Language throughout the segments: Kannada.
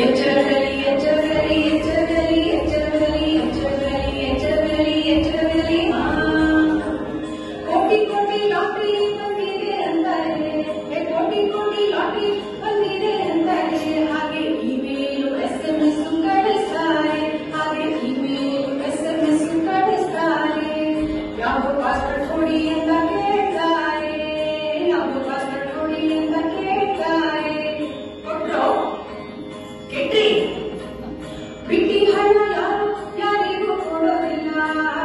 ಎಚ್ಚರದಲ್ಲಿ ಎಚ್ಚರದಲ್ಲಿ ಎಚ್ಚರದಲ್ಲಿ ಎಚ್ಚರದಲ್ಲಿ ಎಚ್ಚರದಲ್ಲಿ ಎಚ್ಚರದಲ್ಲಿ ಎಚ್ಚರದಲ್ಲಿ ಕೋಟಿ ಕೋಟಿ ಲಾಟರಿ ಬಂದಿದೆ ಅಂತಾರೆ, ಕೋಟಿ ಕೋಟಿ ಲಾಟರಿ ಬಂದಿದೆ ಅಂತಾರೆ. ಹಾಗೆ ಇಮೇಲು SMS ಕಳಿಸ್ತಾರೆ, ಹಾಗೆ ಇಮೇಲು SMS ಕಳಿಸ್ತಾರೆ. ಯಾವ ಪಾಸ್ವರ್ಡ್ ಕೊಡಿ ಅಂತ ಕೇಳ್ತಾರೆ, ಯಾವ ಪಾಸ್ವರ್ಡ್ ಕೊಡಿ ಅಂತ ಕೇಳ್ತಾರೆ. ಕೊಟ್ರು ಕೆಟ್ರಿ ಬಿಟ್ಟಿ ಹಣ ಯಾರು ಯಾರಿಗೂ ಕೊಡೋದಿಲ್ಲ,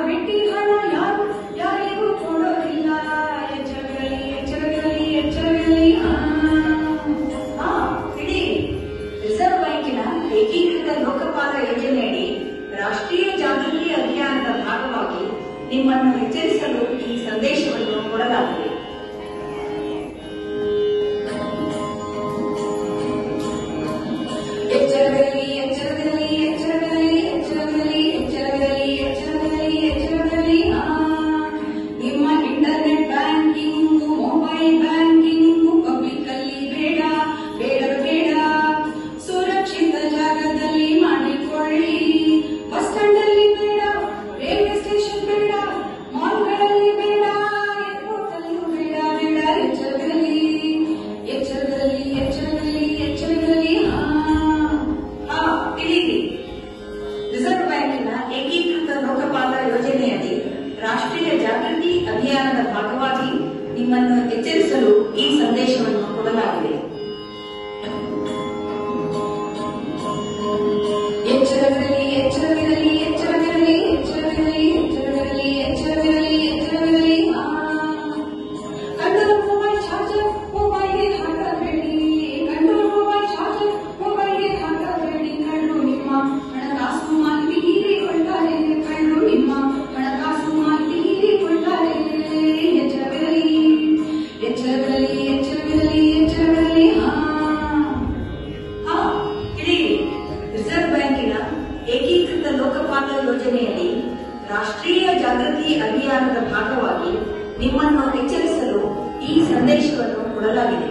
ಬಿಟ್ಟಿ ಹಣ ಯಾರು ಯಾರಿಗೂ ಕೊಡೋದಿಲ್ಲ. ಎಚ್ಚರದಲ್ಲಿ ಎಚ್ಚರದಲ್ಲಿ ಎಚ್ಚರದಲ್ಲಿ ಇಡೀ ರಿಸರ್ವ್ ಬ್ಯಾಂಕಿನ ಏಕೀಕೃತ ಲೋಕಪಾಲ ಯೋಜನೆಯಡಿ ರಾಷ್ಟ್ರೀಯ ಜಾಗೃತಿ ಅಭಿಯಾನದ ಭಾಗವಾಗಿ ನಿಮ್ಮನ್ನು ಎಚ್ಚರಿಸಲು ಈ ಸಂದೇಶವನ್ನು ಕೊಡಲಾಗಿದೆ. ಎಚ್ಚರದಲ್ಲಿ ಎಚ್ಚರದಲ್ಲಿ ಎಚ್ಚರದಲ್ಲಿ ಎಚ್ಚರದಲ್ಲಿ ಎಚ್ಚರದಲ್ಲಿ ಎಚ್ಚರದಲ್ಲಿ ಎಚ್ಚರದಲ್ಲಿ ನಿಮ್ಮ internet banking, mobile banking public ಅಲ್ಲಿ ಬೇಡ ಬೇಡ ಬೇಡ. ಸುರಕ್ಷಿತ ಜಾಗದಲ್ಲಿ ಮಾಡಿಕೊಳ್ಳಿ. ಬಸ್ ಸ್ಟ್ಯಾಂಡ್ ಅಲ್ಲಿ ಬೇಡ, ರೈಲ್ವೆ ಸ್ಟೇಷನ್ ಬೇಡ, ಮಾಲ್ಗಳಲ್ಲಿ ಬೇಡ, ಏರ್ಪೋರ್ಟ್ ಅಲ್ಲಿಯೂ ಬೇಡ ಬೇಡ. ಎಚ್ಚರದಲ್ಲಿ ಎಚ್ಚರದಲ್ಲಿ ಎಚ್ಚರದಲ್ಲಿ ಎಚ್ಚರದಲ್ಲಿ ತಿಳಿಯಿರಿ. ರಿಸರ್ವ್ ಬ್ಯಾಂಕಿನ ಏಕೀಕೃತ ಲೋಕಪಾಲ ಯೋಜನೆಯಡಿ ರಾಷ್ಟ್ರೀಯ ಜಾಗೃತಿ ಅಭಿಯಾನದ ಭಾಗವಾಗಿ ನಿಮ್ಮನ್ನು ಎಚ್ಚರಿಸಲು ಈ ಸಂದೇಶವನ್ನು ಕೊಡಲಾಗಿದೆ. ಎಚ್ಚರದಲ್ಲಿ ಎಚ್ಚರದಲ್ಲಿ ಎಚ್ಚರದಲ್ಲಿ ಎಚ್ಚರದಲ್ಲಿ ಎಚ್ಚರದಲ್ಲಿ ಎಚ್ಚರದಲ್ಲಿ ಎಚ್ಚರದಲ್ಲಿ ಕಂಡರು ಮೊಬೈಲ್ ಚಾರ್ಜರ್ ಮೊಬೈಲ್ಗೆ ಹಾಕಬೇಡಿ, ಕಂಡರು ಮೊಬೈಲ್ ಚಾರ್ಜರ್ ಮೊಬೈಲ್ಗೆ ಹಾಕಬೇಡಿ. ಕಳ್ಳರು ನಿಮ್ಮ ಹಣಕಾಸು ಮಾಹಿತಿ ಹೀರಿಕೊಳ್ತಾರೆ, ಕಳ್ಳರು ನಿಮ್ಮ ಹಣಕಾಸು ಮಾಹಿತಿ ಹೀರಿಕೊಳ್ತಾರೆ. ಎಚ್ಚರದಲ್ಲಿ ಎಚ್ಚರದಲ್ಲಿ ಎಚ್ಚರದಲ್ಲಿ ಎಚ್ಚರದಲ್ಲಿ ತಿಳಿಯಿರಿ. ರಿಸರ್ವ್ ಬ್ಯಾಂಕಿನ ಏಕೀಕೃತ ಲೋಕಪಾಲ ಯೋಜನೆಯಡಿ ರಾಷ್ಟ್ರೀಯ ಜಾಗೃತಿ ಅಭಿಯಾನದ ಭಾಗವಾಗಿ ನಿಮ್ಮನ್ನು ಎಚ್ಚರಿಸಲು ಈ ಸಂದೇಶವನ್ನು ಕೊಡಲಾಗಿದೆ.